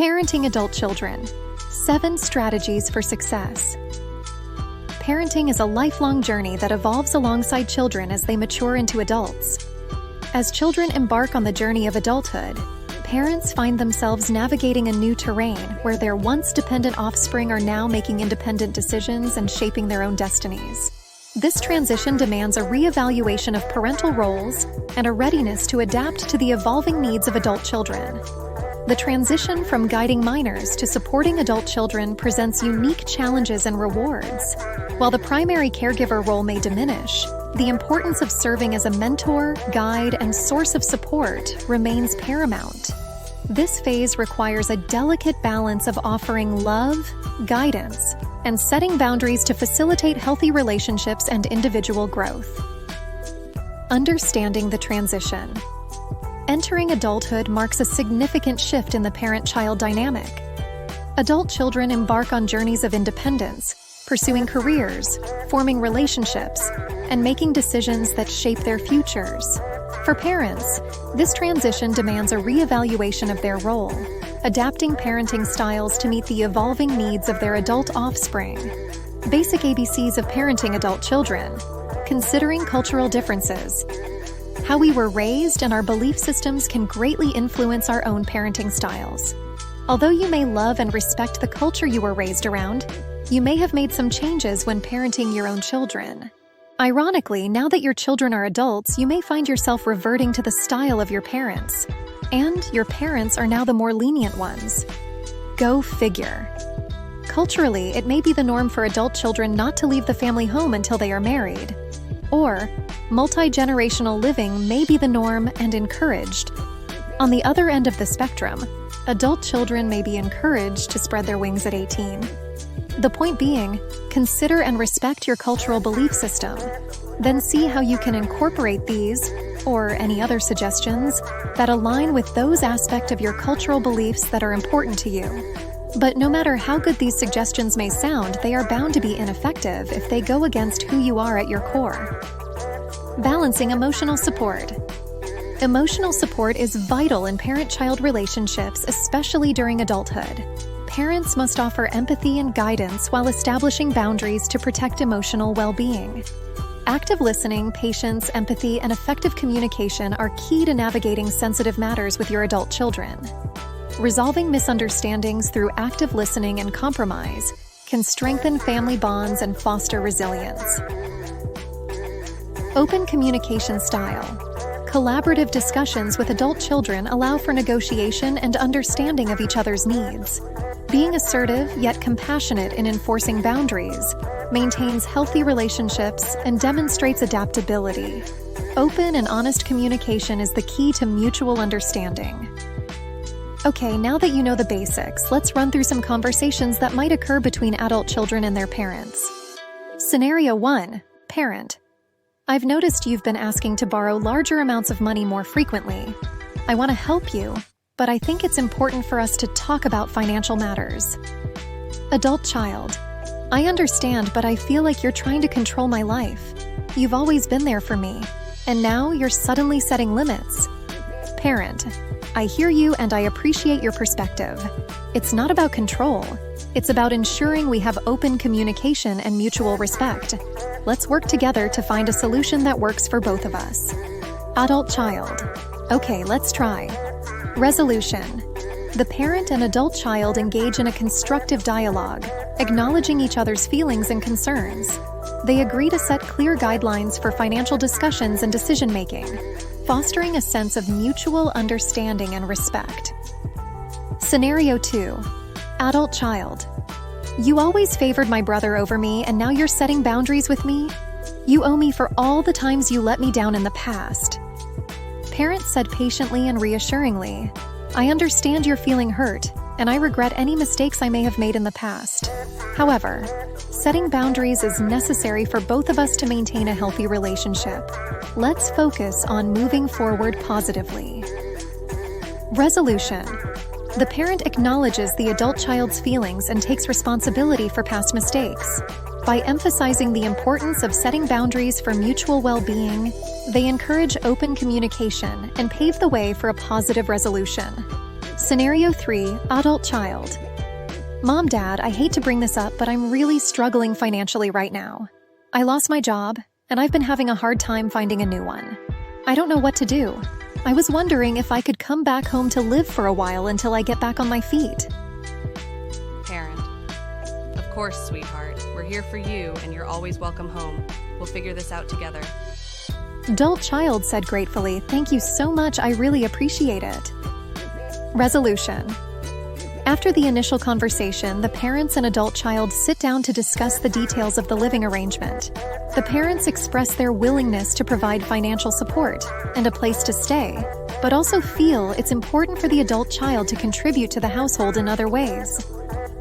Parenting adult children. 7 strategies for success. Parenting is a lifelong journey that evolves alongside children as they mature into adults. As children embark on the journey of adulthood, parents find themselves navigating a new terrain where their once dependent offspring are now making independent decisions and shaping their own destinies. This transition demands a reevaluation of parental roles and a readiness to adapt to the evolving needs of adult children. The transition from guiding minors to supporting adult children presents unique challenges and rewards. While the primary caregiver role may diminish, the importance of serving as a mentor, guide, and source of support remains paramount. This phase requires a delicate balance of offering love, guidance, and setting boundaries to facilitate healthy relationships and individual growth. Understanding the transition. Entering adulthood marks a significant shift in the parent-child dynamic. Adult children embark on journeys of independence, pursuing careers, forming relationships, and making decisions that shape their futures. For parents, this transition demands a reevaluation of their role, adapting parenting styles to meet the evolving needs of their adult offspring. Basic ABCs of parenting adult children. Considering cultural differences. How we were raised and our belief systems can greatly influence our own parenting styles. Although you may love and respect the culture you were raised around, you may have made some changes when parenting your own children. Ironically, now that your children are adults, you may find yourself reverting to the style of your parents. And your parents are now the more lenient ones. Go figure. Culturally, it may be the norm for adult children not to leave the family home until they are married. Or, multi-generational living may be the norm and encouraged. On the other end of the spectrum, adult children may be encouraged to spread their wings at 18. The point being, consider and respect your cultural belief system. Then see how you can incorporate these, or any other suggestions, that align with those aspects of your cultural beliefs that are important to you. But no matter how good these suggestions may sound, they are bound to be ineffective if they go against who you are at your core. Balancing emotional support. Emotional support is vital in parent-child relationships, especially during adulthood. Parents must offer empathy and guidance while establishing boundaries to protect emotional well-being. Active listening, patience, empathy, and effective communication are key to navigating sensitive matters with your adult children. Resolving misunderstandings through active listening and compromise can strengthen family bonds and foster resilience. Open communication style. Collaborative discussions with adult children allow for negotiation and understanding of each other's needs. Being assertive yet compassionate in enforcing boundaries maintains healthy relationships and demonstrates adaptability. Open and honest communication is the key to mutual understanding. Okay, now that you know the basics, let's run through some conversations that might occur between adult children and their parents. Scenario 1. Parent. I've noticed you've been asking to borrow larger amounts of money more frequently. I want to help you, but I think it's important for us to talk about financial matters. Adult child. I understand, but I feel like you're trying to control my life. You've always been there for me, and now you're suddenly setting limits. Parent. I hear you and I appreciate your perspective. It's not about control. It's about ensuring we have open communication and mutual respect. Let's work together to find a solution that works for both of us. Adult child. Okay, let's try. Resolution. The parent and adult child engage in a constructive dialogue, acknowledging each other's feelings and concerns. They agree to set clear guidelines for financial discussions and decision-making, fostering a sense of mutual understanding and respect. Scenario 2. Adult child. You always favored my brother over me, and now you're setting boundaries with me? You owe me for all the times you let me down in the past. Parent said patiently and reassuringly, I understand you're feeling hurt, and I regret any mistakes I may have made in the past. However, setting boundaries is necessary for both of us to maintain a healthy relationship. Let's focus on moving forward positively. Resolution. The parent acknowledges the adult child's feelings and takes responsibility for past mistakes. By emphasizing the importance of setting boundaries for mutual well-being, they encourage open communication and pave the way for a positive resolution. Scenario 3, adult child. Mom, Dad, I hate to bring this up, but I'm really struggling financially right now. I lost my job, and I've been having a hard time finding a new one. I don't know what to do. I was wondering if I could come back home to live for a while until I get back on my feet. Parent. Of course, sweetheart. We're here for you, and you're always welcome home. We'll figure this out together. Adult child said gratefully, "Thank you so much, I really appreciate it." Resolution. After the initial conversation, the parents and adult child sit down to discuss the details of the living arrangement. The parents express their willingness to provide financial support and a place to stay, but also feel it's important for the adult child to contribute to the household in other ways.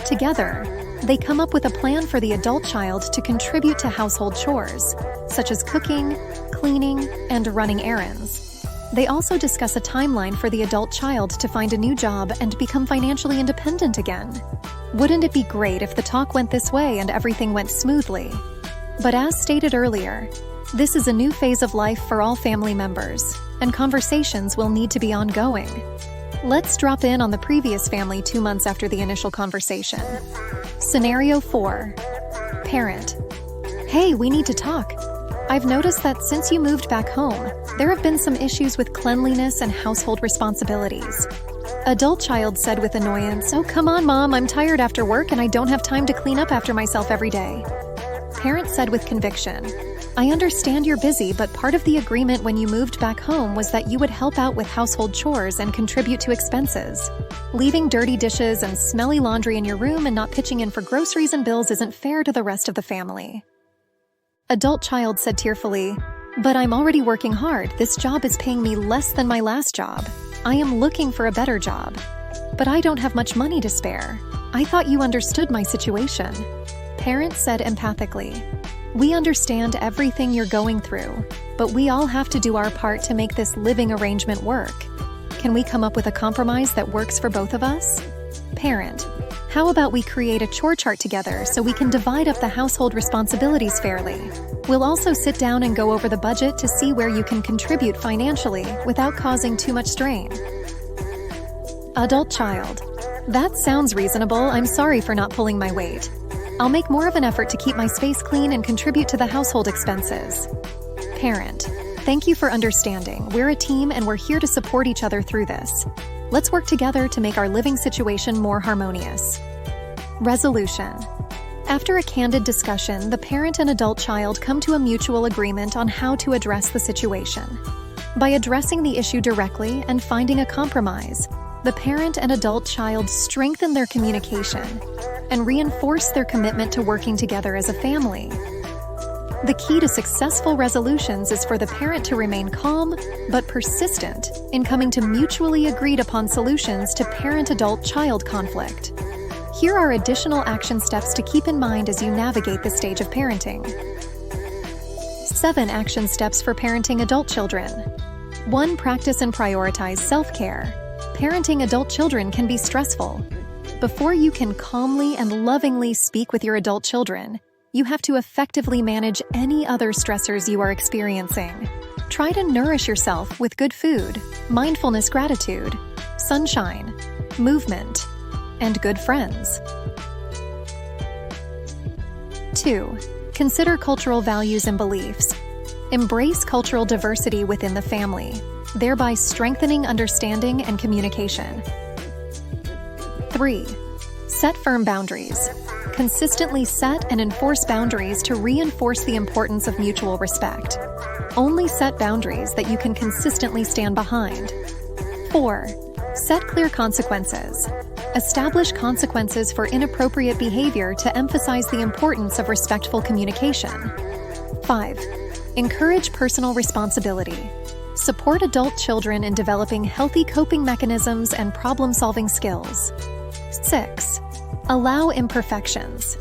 Together, they come up with a plan for the adult child to contribute to household chores, such as cooking, cleaning, and running errands. They also discuss a timeline for the adult child to find a new job and become financially independent again. Wouldn't it be great if the talk went this way and everything went smoothly? But as stated earlier, this is a new phase of life for all family members, and conversations will need to be ongoing. Let's drop in on the previous family 2 months after the initial conversation. Scenario 4. Parent. Hey, we need to talk. I've noticed that since you moved back home, there have been some issues with cleanliness and household responsibilities. Adult child said with annoyance, "Oh, come on, Mom, I'm tired after work and I don't have time to clean up after myself every day." Parent said with conviction, "I understand you're busy, but part of the agreement when you moved back home was that you would help out with household chores and contribute to expenses. Leaving dirty dishes and smelly laundry in your room and not pitching in for groceries and bills isn't fair to the rest of the family." Adult child said tearfully, "But I'm already working hard. This job is paying me less than my last job. I am looking for a better job. But I don't have much money to spare. I thought you understood my situation." Parent said empathically, "We understand everything you're going through, but we all have to do our part to make this living arrangement work. Can we come up with a compromise that works for both of us?" Parent, "How about we create a chore chart together so we can divide up the household responsibilities fairly? We'll also sit down and go over the budget to see where you can contribute financially without causing too much strain." Adult child, "That sounds reasonable. I'm sorry for not pulling my weight. I'll make more of an effort to keep my space clean and contribute to the household expenses." Parent, "Thank you for understanding. We're a team and we're here to support each other through this. Let's work together to make our living situation more harmonious." Resolution. After a candid discussion, the parent and adult child come to a mutual agreement on how to address the situation. By addressing the issue directly and finding a compromise, the parent and adult child strengthen their communication and reinforce their commitment to working together as a family. The key to successful resolutions is for the parent to remain calm but persistent in coming to mutually agreed upon solutions to parent-adult-child conflict. Here are additional action steps to keep in mind as you navigate this stage of parenting. 7 action steps for parenting adult children. 1. Practice and prioritize self-care. Parenting adult children can be stressful. Before you can calmly and lovingly speak with your adult children, you have to effectively manage any other stressors you are experiencing. Try to nourish yourself with good food, mindfulness, gratitude, sunshine, movement, and good friends. 2. Consider cultural values and beliefs. Embrace cultural diversity within the family, thereby strengthening understanding and communication. 3. Set firm boundaries. Consistently set and enforce boundaries to reinforce the importance of mutual respect. Only set boundaries that you can consistently stand behind. 4. Set clear consequences. Establish consequences for inappropriate behavior to emphasize the importance of respectful communication. 5. Encourage personal responsibility. Support adult children in developing healthy coping mechanisms and problem-solving skills. 6. Allow imperfections.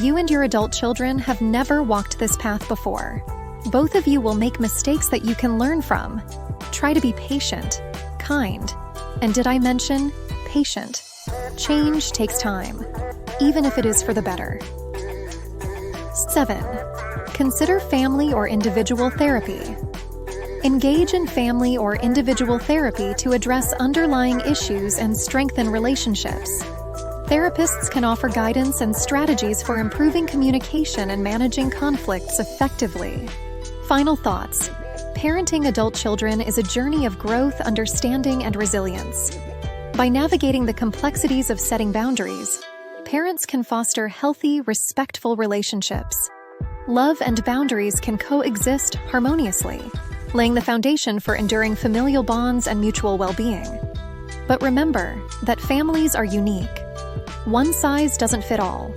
You and your adult children have never walked this path before. Both of you will make mistakes that you can learn from. Try to be patient, kind, and did I mention patient? Change takes time, even if it is for the better. 7. Consider family or individual therapy. Engage in family or individual therapy to address underlying issues and strengthen relationships. Therapists can offer guidance and strategies for improving communication and managing conflicts effectively. Final thoughts. Parenting adult children is a journey of growth, understanding, and resilience. By navigating the complexities of setting boundaries, parents can foster healthy, respectful relationships. Love and boundaries can coexist harmoniously, laying the foundation for enduring familial bonds and mutual well-being. But remember that families are unique. One size doesn't fit all,